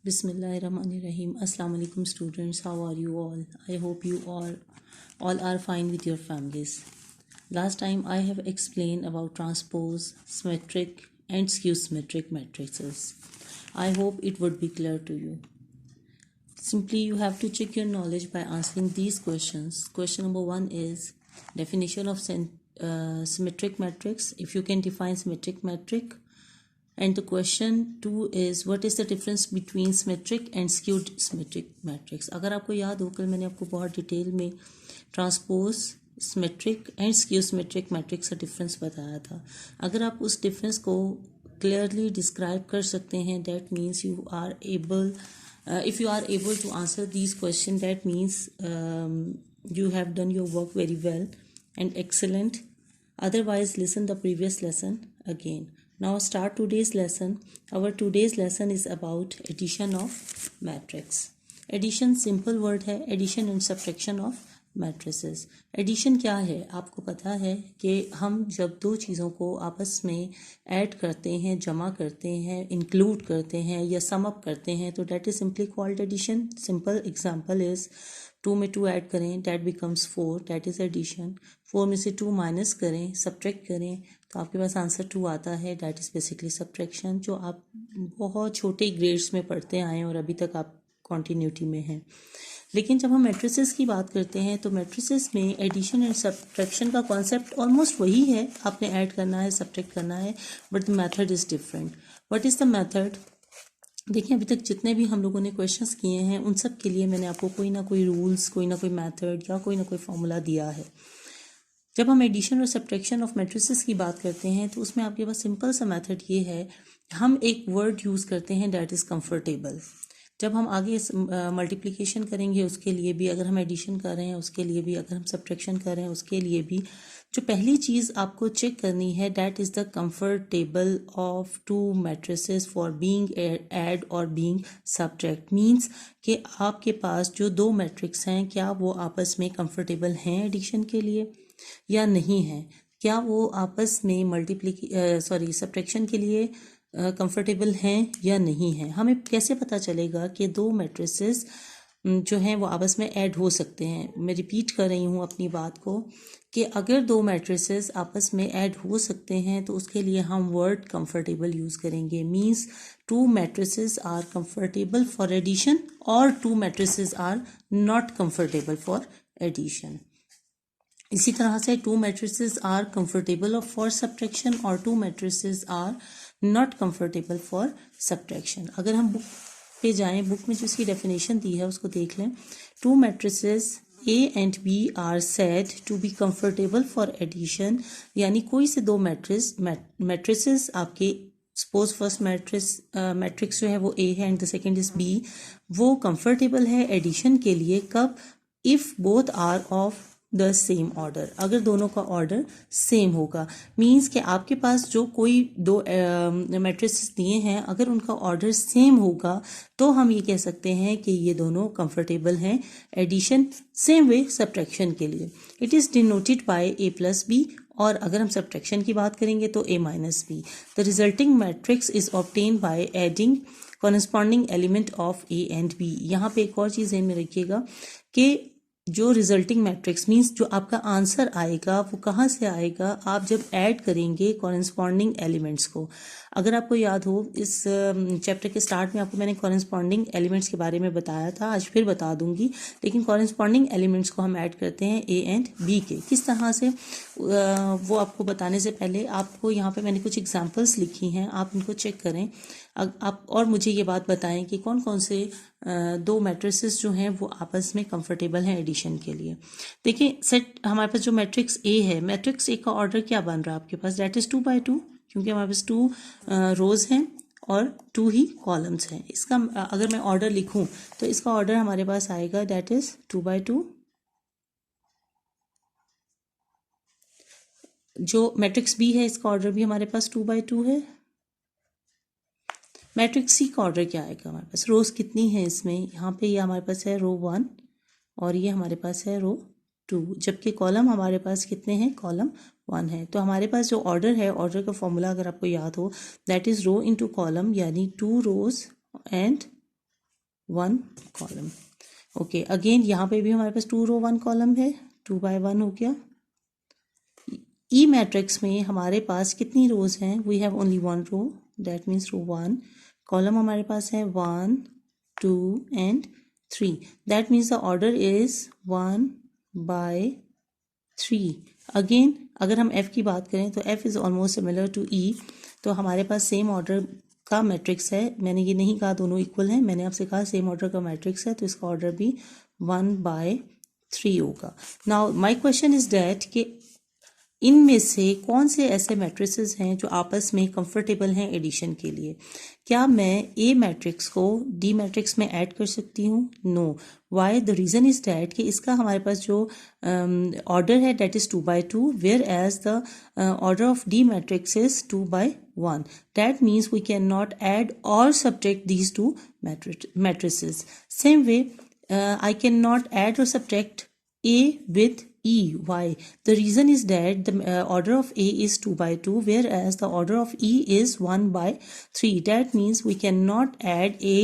Bismillahirrahmanirrahim. Assalamu alaikum students. How are you all? I hope you all are fine with your families. Last time I have explained about transpose, symmetric and skew symmetric matrices. I hope it would be clear to you. Simply you have to check your knowledge by answering these questions. Question number 1 is definition of symmetric matrix. If you can define symmetric matrix. And the question 2 is what is the difference between symmetric and skewed symmetric matrix. अगर आपको याद हो कल मैंने आपको बहुत detail में transpose symmetric and skew symmetric matrix का डिफरेंस बताया था. अगर आप उस डिफरेंस को क्लियरली डिस्क्राइब कर सकते हैं that means you are able if you are able to answer these questions that means you have done your work very well and excellent. Otherwise listen the previous lesson again. Now start today's lesson. Our today's lesson is about addition of matrix. Addition simple word है, addition and subtraction of matrices. Addition क्या है? आपको पता है कि हम जब दो चीज़ों को आपस में ऐड करते हैं, जमा करते हैं, इंक्लूड करते हैं या सम अप करते हैं तो that is simply called addition. Simple example is 2 में 2 ऐड करें that becomes 4, that is addition. 4 में से 2 माइनस करें, सब्ट्रैक्ट करें तो आपके पास आंसर 2 आता है. that is basically subtraction जो आप बहुत छोटे ग्रेड्स में पढ़ते आए हैं और अभी तक आप कॉन्टीन्यूटी में हैं. लेकिन जब हम मैट्रिसेस की बात करते हैं तो मैट्रिसेस में एडिशन एंड सब्ट्रैक्शन का कॉन्सेप्ट ऑलमोस्ट वही है. आपने ऐड करना है, सब्ट्रैक्ट करना है, but the method is different. What is the method? देखिए अभी तक जितने भी हम लोगों ने क्वेश्चंस किए हैं उन सब के लिए मैंने आपको कोई ना कोई रूल्स, कोई ना कोई मेथड या कोई ना कोई फॉर्मूला दिया है. जब हम एडिशन और सब्ट्रैक्शन ऑफ मैट्रिसेस की बात करते हैं तो उसमें आपके पास सिंपल सा मेथड ये है, हम एक वर्ड यूज़ करते हैं दैट इज़ कंफर्टेबल. जब हम आगे मल्टीप्लिकेशन करेंगे उसके लिए भी, अगर हम एडिशन कर रहे हैं उसके लिए भी, अगर हम सब्ट्रैक्शन कर रहे हैं उसके लिए भी, जो पहली चीज़ आपको चेक करनी है that is the comfortable of to matrices for being add और बीइंग सब्ट्रैक्ट. मींस कि आपके पास जो दो मैट्रिक्स हैं क्या वो आपस में कंफर्टेबल हैं एडिशन के लिए या नहीं है, क्या वो आपस में सब्ट्रैक्शन के लिए कंफर्टेबल हैं या नहीं हैं. हमें कैसे पता चलेगा कि दो मैट्रिसेस जो हैं वो आपस में ऐड हो सकते हैं. मैं रिपीट कर रही हूँ अपनी बात को कि अगर दो मैट्रिसेस आपस में ऐड हो सकते हैं तो उसके लिए हम वर्ड कंफर्टेबल यूज़ करेंगे. Means two matrices are comfortable for addition और two matrices are not comfortable for addition. इसी तरह से two matrices are comfortable for subtraction और two matrices are not comfortable for subtraction. अगर हम बुक पे जाएं, बुक में जो इसकी डेफिनेशन दी है उसको देख लें. Two matrices A and B are said to be comfortable for addition. यानी कोई से दो मैट्रिसेस आपके, सपोज फर्स्ट मैट्रिक्स जो है वो A है and the second is B, वो कंफर्टेबल है एडिशन के लिए. कब? If both are of the same order. अगर दोनों का ऑर्डर सेम होगा, मींस कि आपके पास जो कोई दो मैट्रिसेस दिए हैं अगर उनका ऑर्डर सेम होगा तो हम ये कह सकते हैं कि ये दोनों कंफर्टेबल हैं एडिशन. सेम वे सब्ट्रैक्शन के लिए it is denoted by A plus B, और अगर हम सब्ट्रैक्शन की बात करेंगे तो A minus B. The resulting matrix is obtain by adding corresponding element of A and B. यहाँ पे एक और चीज़ ध्यान में रखिएगा कि जो रिजल्टिंग मैट्रिक्स मींस जो आपका आंसर आएगा वो कहाँ से आएगा, आप जब ऐड करेंगे कॉरेस्पॉन्डिंग एलिमेंट्स को. अगर आपको याद हो इस चैप्टर के स्टार्ट में आपको मैंने कॉरेस्पॉन्डिंग एलिमेंट्स के बारे में बताया था, आज फिर बता दूंगी. लेकिन कॉरेस्पॉन्डिंग एलिमेंट्स को हम ऐड करते हैं A एंड B के. किस तरह से वो आपको बताने से पहले आपको यहाँ पे मैंने कुछ एग्जांपल्स लिखी हैं, आप इनको चेक करें. आप और मुझे ये बात बताएं कि कौन कौन से दो मैट्रिसेस जो हैं वो आपस में कंफर्टेबल हैं एडिशन के लिए. देखिए सेट हमारे पास जो मैट्रिक्स A है, मैट्रिक्स A का ऑर्डर क्या बन रहा है आपके पास, दैट इज़ 2/2, क्योंकि हमारे पास 2 रोज हैं और 2 ही कॉलम्स हैं. इसका अगर मैं ऑर्डर लिखूं तो इसका ऑर्डर हमारे पास आएगा दैट इज़ 2/2. जो मैट्रिक्स B है इसका ऑर्डर भी हमारे पास 2/2 है. मैट्रिक्स C का ऑर्डर क्या आएगा, हमारे पास रोज कितनी है इसमें, यहाँ पे ये हमारे पास है रो 1 और ये हमारे पास है रो 2, जबकि कॉलम हमारे पास कितने हैं, कॉलम 1 है. तो हमारे पास जो ऑर्डर है, ऑर्डर का फॉर्मूला अगर आपको याद हो that is row into column, यानी 2 rows and 1 column. Okay, again यहाँ पे भी हमारे पास 2 रो 1 कॉलम है, 2 by 1 हो गया। ई मैट्रिक्स में हमारे पास कितनी रोज हैं? We have only 1 row, that means row 1। Column हमारे पास है 1 2 and 3, that means the order is 1 by 3। अगेन अगर हम f की बात करें तो f is almost similar to e, तो हमारे पास सेम ऑर्डर का मैट्रिक्स है। मैंने ये नहीं कहा दोनों इक्वल हैं, मैंने आपसे कहा सेम ऑर्डर का मैट्रिक्स है, तो इसका ऑर्डर भी 1 by 3 होगा। Now my question is that कि इनमें से कौन से ऐसे मैट्रिसेस हैं जो आपस में कंफर्टेबल हैं एडिशन के लिए? क्या मैं ए मैट्रिक्स को डी मैट्रिक्स में ऐड कर सकती हूँ? No. Why? The reason is that कि इसका हमारे पास जो ऑर्डर है that is 2 by 2, whereas the order of D matrix is 2 by 1। That means we can not add और subtract these two matrices. Same way, I cannot add or subtract A with E. Why? The reason is that the order of A is 2 by 2, whereas the order of E is 1 by 3. That means we cannot add A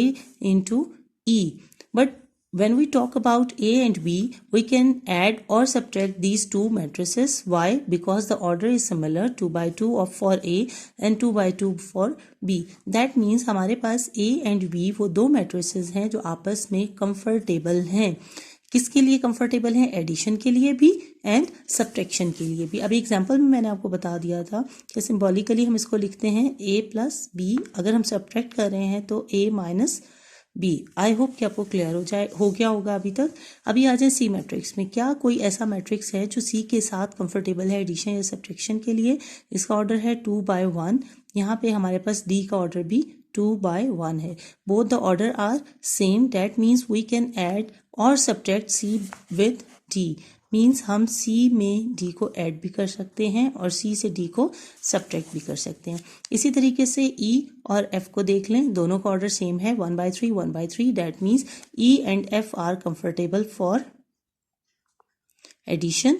into E. But when we talk about A and B, we can add or subtract these two matrices. Why? Because the order is similar, 2 by 2 for A and 2 by 2 for B. That means हमारे पास A and B वो दो matrices हैं जो आपस में comfortable हैं। किसके लिए कंफर्टेबल है? एडिशन के लिए भी एंड सब्ट्रैक्शन के लिए भी। अभी एग्जांपल में मैंने आपको बता दिया था कि सिंबॉलिकली हम इसको लिखते हैं a प्लस बी, अगर हम सब्ट्रैक्ट कर रहे हैं तो a minus B. I hope कि आपको क्लियर हो गया होगा अभी तक। अभी आ जाए सी मैट्रिक्स में। क्या कोई ऐसा मैट्रिक्स है जो सी के साथ कंफर्टेबल है एडिशन या सब्ट्रैक्शन के लिए? इसका ऑर्डर है 2 by 1। यहाँ पे हमारे पास डी का ऑर्डर भी 2 by 1 है। Both the order are same, that means we can add और subtract C with D. Means हम सी में डी को ऐड भी कर सकते हैं और सी से डी को सब्ट्रैक्ट भी कर सकते हैं। इसी तरीके से ई और एफ को देख लें, दोनों का ऑर्डर सेम है, 1 by 3 1 by 3। That means E and F are comfortable for addition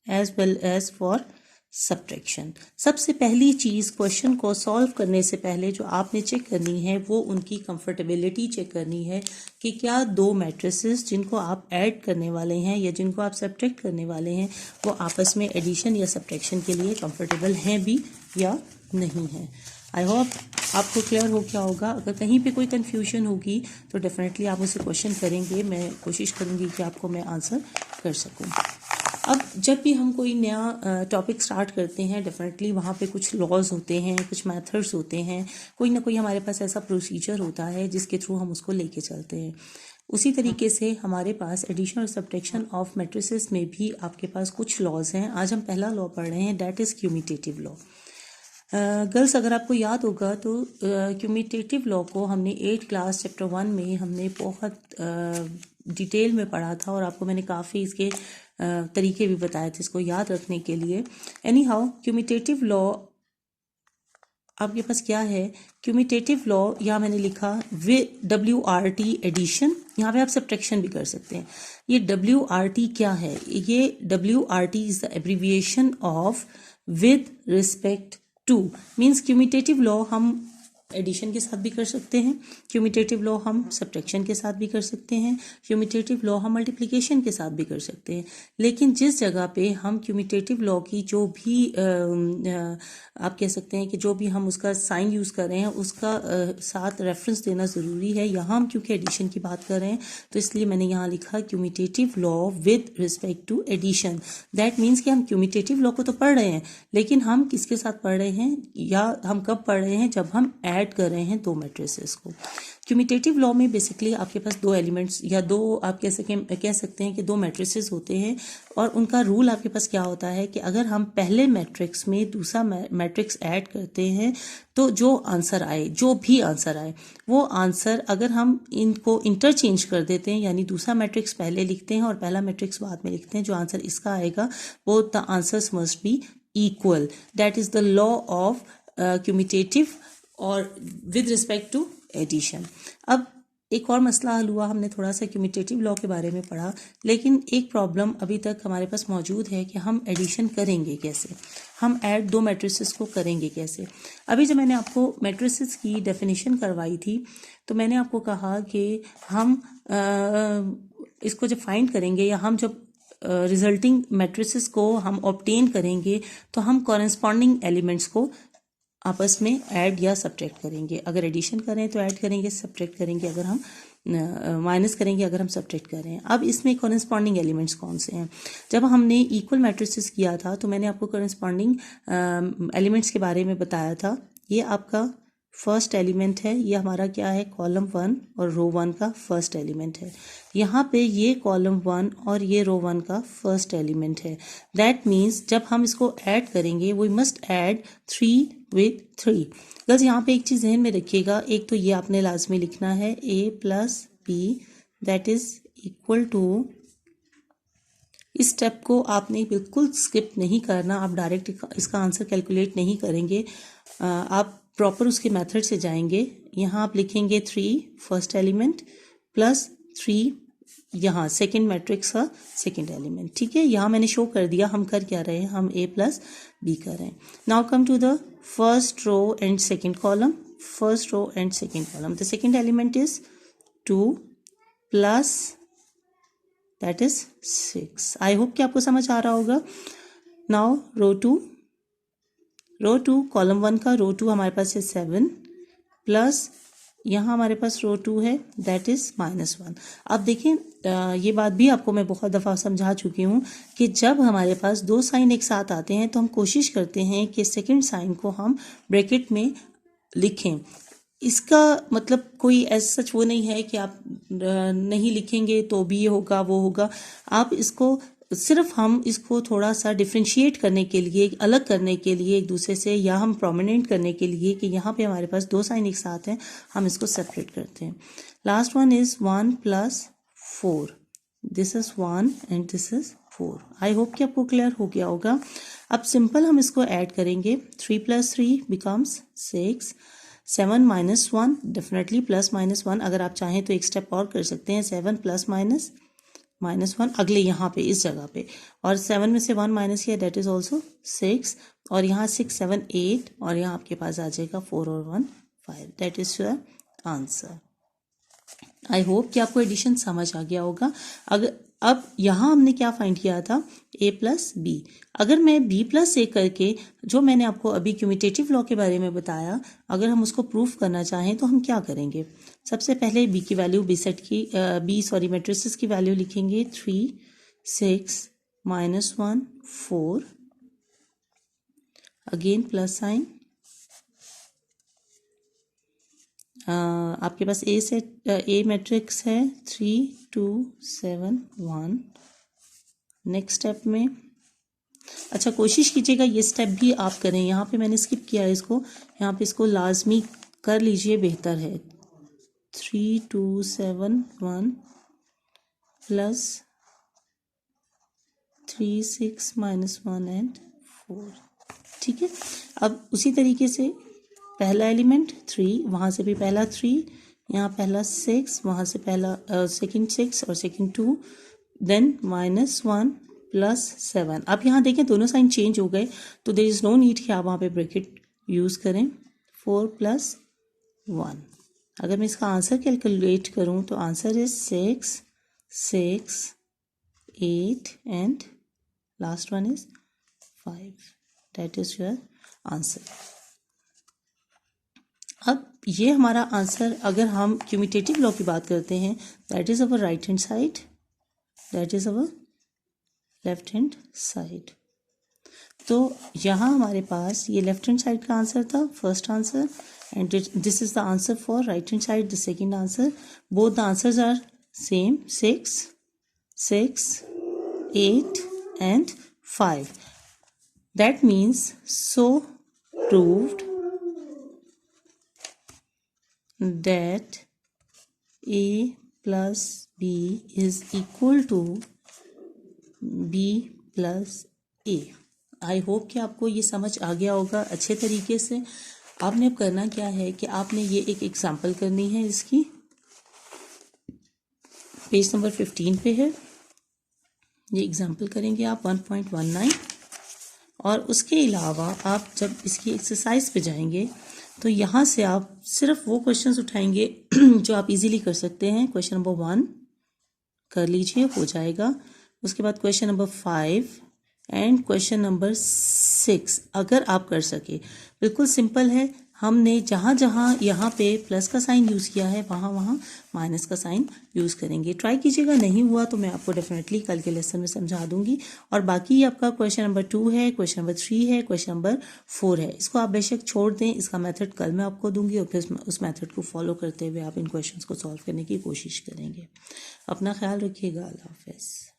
as well as for subtraction. सबसे पहली चीज़ क्वेश्चन को सॉल्व करने से पहले जो आपने चेक करनी है वो उनकी कंफर्टेबिलिटी चेक करनी है कि क्या दो मैट्रिसेस जिनको आप ऐड करने वाले हैं या जिनको आप सब्ट्रैक्ट करने वाले हैं वो आपस में एडिशन या सब्ट्रैक्शन के लिए कंफर्टेबल हैं भी या नहीं है। आई होप आपको क्लियर हो गया होगा। अगर कहीं पे कोई कन्फ्यूजन होगी तो डेफिनेटली आप मुझसे क्वेश्चन करेंगे, मैं कोशिश करूँगी कि आपको मैं आंसर कर सकूँ। अब जब भी हम कोई नया टॉपिक स्टार्ट करते हैं डेफिनेटली वहाँ पे कुछ लॉज होते हैं, कुछ मेथड्स होते हैं, कोई ना कोई हमारे पास ऐसा प्रोसीजर होता है जिसके थ्रू हम उसको लेके चलते हैं। उसी तरीके से हमारे पास एडिशन और सब्ट्रैक्शन ऑफ मैट्रिसेस में भी आपके पास कुछ लॉज हैं। आज हम पहला लॉ पढ़ रहे हैं, दैट इज़ क्यूमिटेटिव लॉ। गर्ल्स अगर आपको याद होगा तो क्यूमिटेटिव लॉ को हमने 8th क्लास चैप्टर 1 में हमने बहुत डिटेल में पढ़ा था और आपको मैंने काफ़ी इसके तरीके भी बताए थे इसको याद रखने के लिए। एनी हाउ क्यूमिटेटिव लॉ आपके पास क्या है? क्यूमिटेटिव लॉ यहाँ मैंने लिखा WRT एडिशन, यहाँ पे आप सब्ट्रैक्शन भी कर सकते हैं। ये WRT क्या है? ये WRT is the abbreviation of with respect to. Means commutative law हम एडिशन के साथ भी कर सकते हैं, क्यूमिटेटिव लॉ हम सब्ट्रैक्शन के साथ भी कर सकते हैं, क्यूमिटेटिव लॉ हम मल्टीप्लिकेशन के साथ भी कर सकते हैं। लेकिन जिस जगह पे हम क्यूमिटेटिव लॉ की जो भी आप कह सकते हैं कि जो भी हम उसका साइन यूज़ कर रहे हैं उसका साथ रेफरेंस देना ज़रूरी है। यहाँ हम क्योंकि एडिशन की बात कर रहे हैं तो इसलिए मैंने यहाँ लिखा commutative law with respect to addition. That means कि हम क्यूमिटेटिव लॉ को तो पढ़ रहे हैं लेकिन हम किसके साथ पढ़ रहे हैं या हम कब पढ़ रहे हैं? जब हम ऐड कर रहे हैं दो मैट्रिसेस को। क्यूमिटेटिव लॉ में बेसिकली आपके पास दो एलिमेंट्स या दो आप कह सकते हैं कि दो मैट्रिसेस होते हैं और उनका रूल आपके पास क्या होता है कि अगर हम पहले मैट्रिक्स में दूसरा मैट्रिक्स ऐड करते हैं तो जो आंसर आए, जो भी आंसर आए, वो आंसर अगर हम इनको इंटरचेंज कर देते हैं यानी दूसरा मैट्रिक्स पहले लिखते हैं और पहला मैट्रिक्स बाद में लिखते हैं, जो आंसर इसका आएगा वो the answers must be equal. That is the law of commutative और विद रिस्पेक्ट टू एडिशन। अब एक और मसला हल हुआ, हमने थोड़ा सा कम्यूटेटिव लॉ के बारे में पढ़ा, लेकिन एक प्रॉब्लम अभी तक हमारे पास मौजूद है कि हम एडिशन करेंगे कैसे, हम ऐड दो मैट्रिसेस को करेंगे कैसे। अभी जब मैंने आपको मैट्रिसेस की डेफिनेशन करवाई थी तो मैंने आपको कहा कि हम इसको जब फाइंड करेंगे या हम जब रिजल्टिंग मैट्रिसेस को हम ऑब्टेन करेंगे तो हम कॉरेस्पॉन्डिंग एलिमेंट्स को आपस में ऐड या सब्ट्रैक्ट करेंगे। अगर एडिशन करें तो ऐड करेंगे, सब्ट्रैक्ट करेंगे अगर हम माइनस करेंगे अगर हम सब्ट्रैक्ट करें। अब इसमें कॉरेस्पॉन्डिंग एलिमेंट्स कौन से हैं? जब हमने इक्वल मैट्रिसेस किया था तो मैंने आपको कॉरेस्पॉन्डिंग एलिमेंट्स के बारे में बताया था। ये आपका फर्स्ट एलिमेंट है, ये हमारा क्या है, कॉलम 1 और रो 1 का फर्स्ट एलिमेंट है। यहाँ पे ये कॉलम 1 और ये रो 1 का फर्स्ट एलिमेंट है। दैट मीन्स जब हम इसको ऐड करेंगे we must add 3 with 3। Girls यहाँ पे एक चीज़ ध्यान में रखिएगा, एक तो ये आपने लाजमी लिखना है a plus B that is equal to, इस स्टेप को आपने बिल्कुल स्किप नहीं करना, आप डायरेक्ट इसका आंसर कैलकुलेट नहीं करेंगे, आप प्रॉपर उसके मेथड से जाएंगे। यहाँ आप लिखेंगे 3 फर्स्ट एलिमेंट प्लस 3 यहाँ सेकेंड मैट्रिक्स का सेकेंड एलिमेंट। ठीक है, यहाँ मैंने शो कर दिया हम कर क्या रहे हैं, हम a प्लस बी कर रहे हैं। Now come to the first row and second column, first row and second column, the second element is 2 plus that is 6। I hope कि आपको समझ आ रहा होगा। नाउ रो टू कॉलम 1 का रो 2 हमारे पास है 7 प्लस यहाँ हमारे पास रो 2 है दैट इज -1। अब देखें ये बात भी आपको मैं बहुत दफ़ा समझा चुकी हूँ कि जब हमारे पास दो साइन एक साथ आते हैं तो हम कोशिश करते हैं कि सेकंड साइन को हम ब्रैकेट में लिखें। इसका मतलब कोई ऐसा सच वो नहीं है कि आप नहीं लिखेंगे तो भी ये होगा वो होगा, आप इसको सिर्फ हम इसको थोड़ा सा डिफ्रेंशिएट करने के लिए, अलग करने के लिए एक दूसरे से, या हम प्रोमिनेंट करने के लिए कि यहाँ पे हमारे पास दो साइन एक साथ हैं, हम इसको सेपरेट करते हैं। Last one is 1 plus 4, this is 1 and this is 4। I hope कि आपको क्लियर हो गया होगा। अब सिंपल हम इसको ऐड करेंगे, 3 plus 3 becomes 6, 7 minus 1 definitely plus -1, अगर आप चाहें तो एक स्टेप और कर सकते हैं, 7 प्लस -1 अगले यहाँ पे इस जगह पे, और 7 में से 1 माइनस किया दैट इज ऑल्सो 6, और यहाँ 6 7 8 और यहाँ आपके पास आ जाएगा 4 और 1 5, that is your answer. I hope कि आपको एडिशन समझ आ गया होगा। अगर अब यहाँ हमने क्या फाइंड किया था, a प्लस बी। अगर मैं b प्लस ए करके, जो मैंने आपको अभी क्यूमिटेटिव लॉ के बारे में बताया, अगर हम उसको प्रूफ करना चाहें तो हम क्या करेंगे, सबसे पहले b की वैल्यू मैट्रिसेस की वैल्यू लिखेंगे, 3 6 -1 4, अगेन प्लस साइन, आपके पास ए मैट्रिक्स है 3 2 7 1। नेक्स्ट स्टेप में, अच्छा कोशिश कीजिएगा ये स्टेप भी आप करें, यहाँ पे मैंने स्किप किया है इसको, यहाँ पे इसको लाजमी कर लीजिए, बेहतर है। 3 2 7 1 प्लस 3 6 -1 एंड 4। ठीक है, अब उसी तरीके से पहला एलिमेंट 3, वहाँ से भी पहला 3, यहाँ पहला 6, वहाँ से पहला सेकंड 6 और सेकंड 2, देन -1 प्लस 7। अब यहाँ देखें दोनों साइन चेंज हो गए तो देयर इज़ नो नीड कि आप वहाँ पे ब्रैकेट यूज़ करें। 4 प्लस 1, अगर मैं इसका आंसर कैलकुलेट करूँ तो answer is 6 6 8 and last one is 5, that is your answer. अब ये हमारा आंसर, अगर हम क्यूमिटेटिव लॉ की बात करते हैं, that is our right hand side, that is our left hand side. तो यहाँ हमारे पास ये लेफ्ट हैंड साइड का आंसर था, first answer, and this is the answer for right hand side, the second answer. Both the answers are same, 6 6 8 and 5। That means so proved that a plus b is equal to b plus a। I hope कि आपको ये समझ आ गया होगा अच्छे तरीके से। आपने अब करना क्या है कि आपने ये एक एग्जाम्पल करनी है इसकी, पेज नंबर 15 पे है, ये एग्जाम्पल करेंगे आप 1.19। और उसके अलावा आप जब इसकी एक्सरसाइज पे जाएंगे तो यहाँ से आप सिर्फ वो क्वेश्चंस उठाएंगे जो आप इजीली कर सकते हैं। क्वेश्चन नंबर 1 कर लीजिए, हो जाएगा। उसके बाद question number 5 and question number 6 अगर आप कर सके। बिल्कुल सिंपल है, हमने जहाँ जहाँ यहाँ पे प्लस का साइन यूज़ किया है वहाँ वहाँ माइनस का साइन यूज़ करेंगे। ट्राई कीजिएगा, नहीं हुआ तो मैं आपको डेफिनेटली कल के लेसन में समझा दूंगी। और बाकी आपका क्वेश्चन नंबर 2 है, क्वेश्चन नंबर 3 है, क्वेश्चन नंबर 4 है, इसको आप बेशक छोड़ दें, इसका मेथड कल मैं आपको दूंगी और फिर उस मेथड को फॉलो करते हुए आप इन क्वेश्चन को सॉल्व करने की कोशिश करेंगे। अपना ख्याल रखिएगा, अल्लाह हाफ़िज़।